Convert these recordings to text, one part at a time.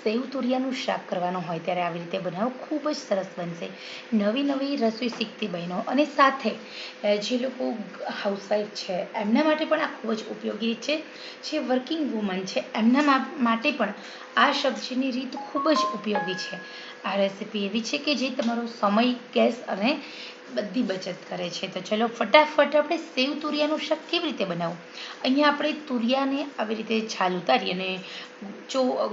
સેવ તુરિયાનું શાક કરવાનું હોય ત્યારે આવી રીતે બનાવો, ખૂબ જ સરસ બનશે. નવી નવી રસોઈ શીખતી બહેનો અને સાથે જે લોકો હાઉસવાઈફ છે એમના માટે પણ આ ખૂબ જ ઉપયોગી છે. જે વર્કિંગ વુમન છે એમના માટે પણ આ સબ્જીની રીત ખૂબ જ ઉપયોગી છે. આ રેસીપી એવી છે કે જે તમારો સમય, ગેસ અને બધી બચત કરે છે. તો ચલો ફટાફટ આપણે સેવ તુરિયાનું શાક કેવી રીતે બનાવવું. અહીંયા આપણે તુરિયાને આવી રીતે છાલ ઉતારી અને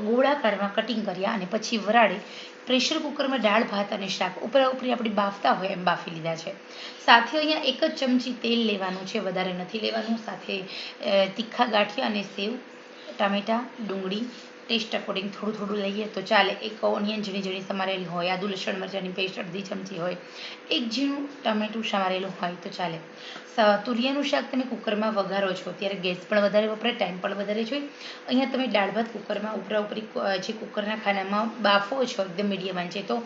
ગોળાકારમાં કટિંગ કર્યા અને પછી વરાળે પ્રેશર કુકરમાં દાળ ભાત અને શાક ઉપરા ઉપરી આપણે બાફતા હોય એમ બાફી લીધા છે. સાથે અહીંયા 1 જ ચમચી તેલ લેવાનું છે, વધારે નથી લેવાનું. સાથે તીખા ગાંઠિયા અને સેવ, ટામેટાં, ડુંગળી ટેસ્ટ અકોર્ડિંગ થોડું થોડું લઈએ તો ચાલે. 1 ઓનિયન ઝીણી ઝીણી સમારેલી હોય, આદુ લસણ મરચાંની પેસ્ટ અડધી ચમચી હોય, 1 ઝીણું ટામેટું સમારેલું હોય તો ચાલે. તુરિયાનું શાક તમે કુકરમાં વઘારો છો ત્યારે ગેસ પણ વધારે વપરાય, ટાઈમ પણ વધારે જોઈએ. અહીંયા તમે દાળ ભાત કુકરમાં ઉપરા ઉપરી જે કુકરના ખાનામાં બાફો છો એકદમ મીડિયમ આંચે, તો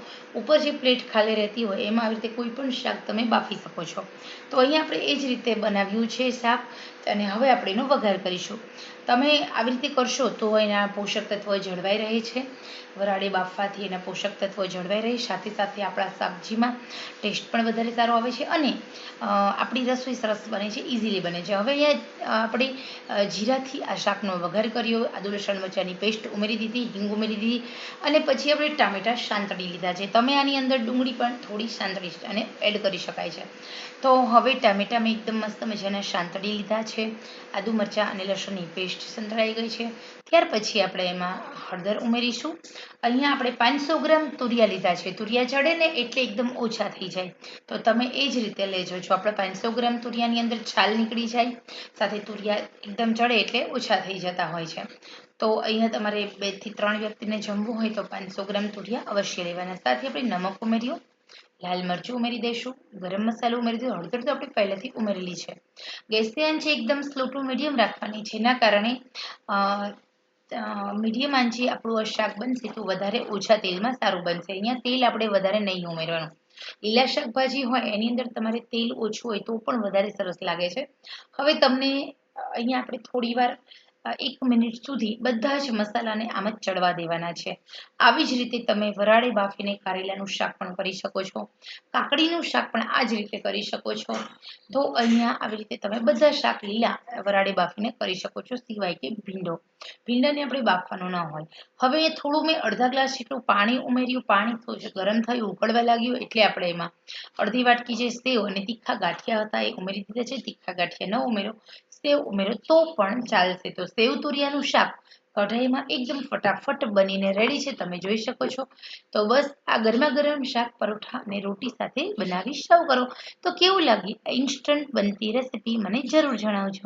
ઉપર જે પ્લેટ ખાલી રહેતી હોય એમાં આવી રીતે કોઈ પણ શાક તમે બાફી શકો છો. તો અહીંયા આપણે એ જ રીતે બનાવ્યું છે શાક અને હવે આપણે એનો વઘાર કરીશું. તમે આવી રીતે કરશો તો એના પોષક તત્વો જળવાઈ રહે છે. વરાળે બાફવાથી એના પોષક તત્વો જળવાઈ રહે, સાથે સાથે આપણા સબ્જીમાં ટેસ્ટ પણ વધારે સારો આવે છે અને આપણી રસોઈ સરસ બને છે, ઇઝીલી બને છે. હવે અહીંયા આપણે જીરાથી આ શાકનો વઘાર કર્યો, આદુ લસણ મરચાંની પેસ્ટ ઉમેરી દીધી, હિંગ ઉમેરી દીધી અને પછી આપણે ટામેટાં સાંતળી લીધા છે. તમે આની અંદર ડુંગળી પણ થોડી સાંતળી અને એડ કરી શકાય છે. તો હવે ટામેટાં મેં એકદમ મસ્ત મજાના સાંતળી લીધા છે. આદુ મરચાં અને લસણની પેસ્ટ સંતળાઈ ગઈ છે. ત્યાર પછી આપણે એમાં હળદર ઉમેરીશું. અહીંયા આપણે 500 ગ્રામ તુરિયા લીધા છે. તુરિયા ચડે ને એટલે એકદમ ઓછા થઈ જાય, તો તમે એ જ રીતે લેજો છો. આપણે 500 ગ્રામ તુરિયાની અંદર છાલ નીકળી જાય, સાથે તુરિયા એકદમ ચડે એટલે ઓછા થઈ જતા હોય છે. તો અહીંયા તમારે 2 થી 3 વ્યક્તિને જમવું હોય તો 500 ગ્રામ તુરિયા અવશ્ય લેવાના. સાથે આપણે નમક ઉમેર્યું, લાલ મરચું ઉમેરી દઈશું, ગરમ મસાલો ઉમેરી દઈશું, હળદર તો આપણે પહેલેથી ઉમેરેલી છે. ગેસની આંચ એકદમ સ્લો ટુ મીડિયમ રાખવાની, જેના કારણે મીડિયમ આંચે આપણું આ શાક બનશે તો વધારે ઓછા તેલમાં સારું બનશે. અહીંયા તેલ આપણે વધારે નહીં ઉમેરવાનું. લીલા શાકભાજી હોય એની અંદર તમારે તેલ ઓછું હોય તો પણ વધારે સરસ લાગે છે. હવે તમને અહીંયા આપણે થોડી વાર 1 મિનિટ સુધી બધા જ મસાલાને આમ જ ચડવા દેવાના છે. આવી જ રીતે તમે વરાળે બાફીને કારેલાનું શાક પણ કરી શકો છો, કાકડીનું શાક પણ આ જ રીતે કરી શકો છો. તો અહીંયા આવી રીતે તમે બધા શાક લીલા વરાળે બાફીને કરી શકો છો, સિવાય કે ભીંડાને આપણે બાફવાનું ના હોય. હવે થોડું મેં અડધા ગ્લાસ જેટલું પાણી ઉમેર્યું. પાણી થોડું ગરમ થયું, ઉકળવા લાગ્યું એટલે આપણે એમાં અડધી વાટકી જે સેવ અને તીખા ગાંઠિયા હતા એ ઉમેરી દીધા છે. તીખા ગાંઠિયા ન ઉમેરો, સેવ ઉમેરો તો પણ ચાલશે. તો સેવ તુરિયાનું શાક કઢાઈમાં એકદમ ફટાફટ બનીને રેડી છે, તમે જોઈ શકો છો. તો બસ આ ગરમા ગરમ શાક પરોઠા અને રોટી સાથે બનાવી સર્વ કરો. તો કેવું લાગી ઇન્સ્ટન્ટ બનતી રેસીપી મને જરૂર જણાવજો.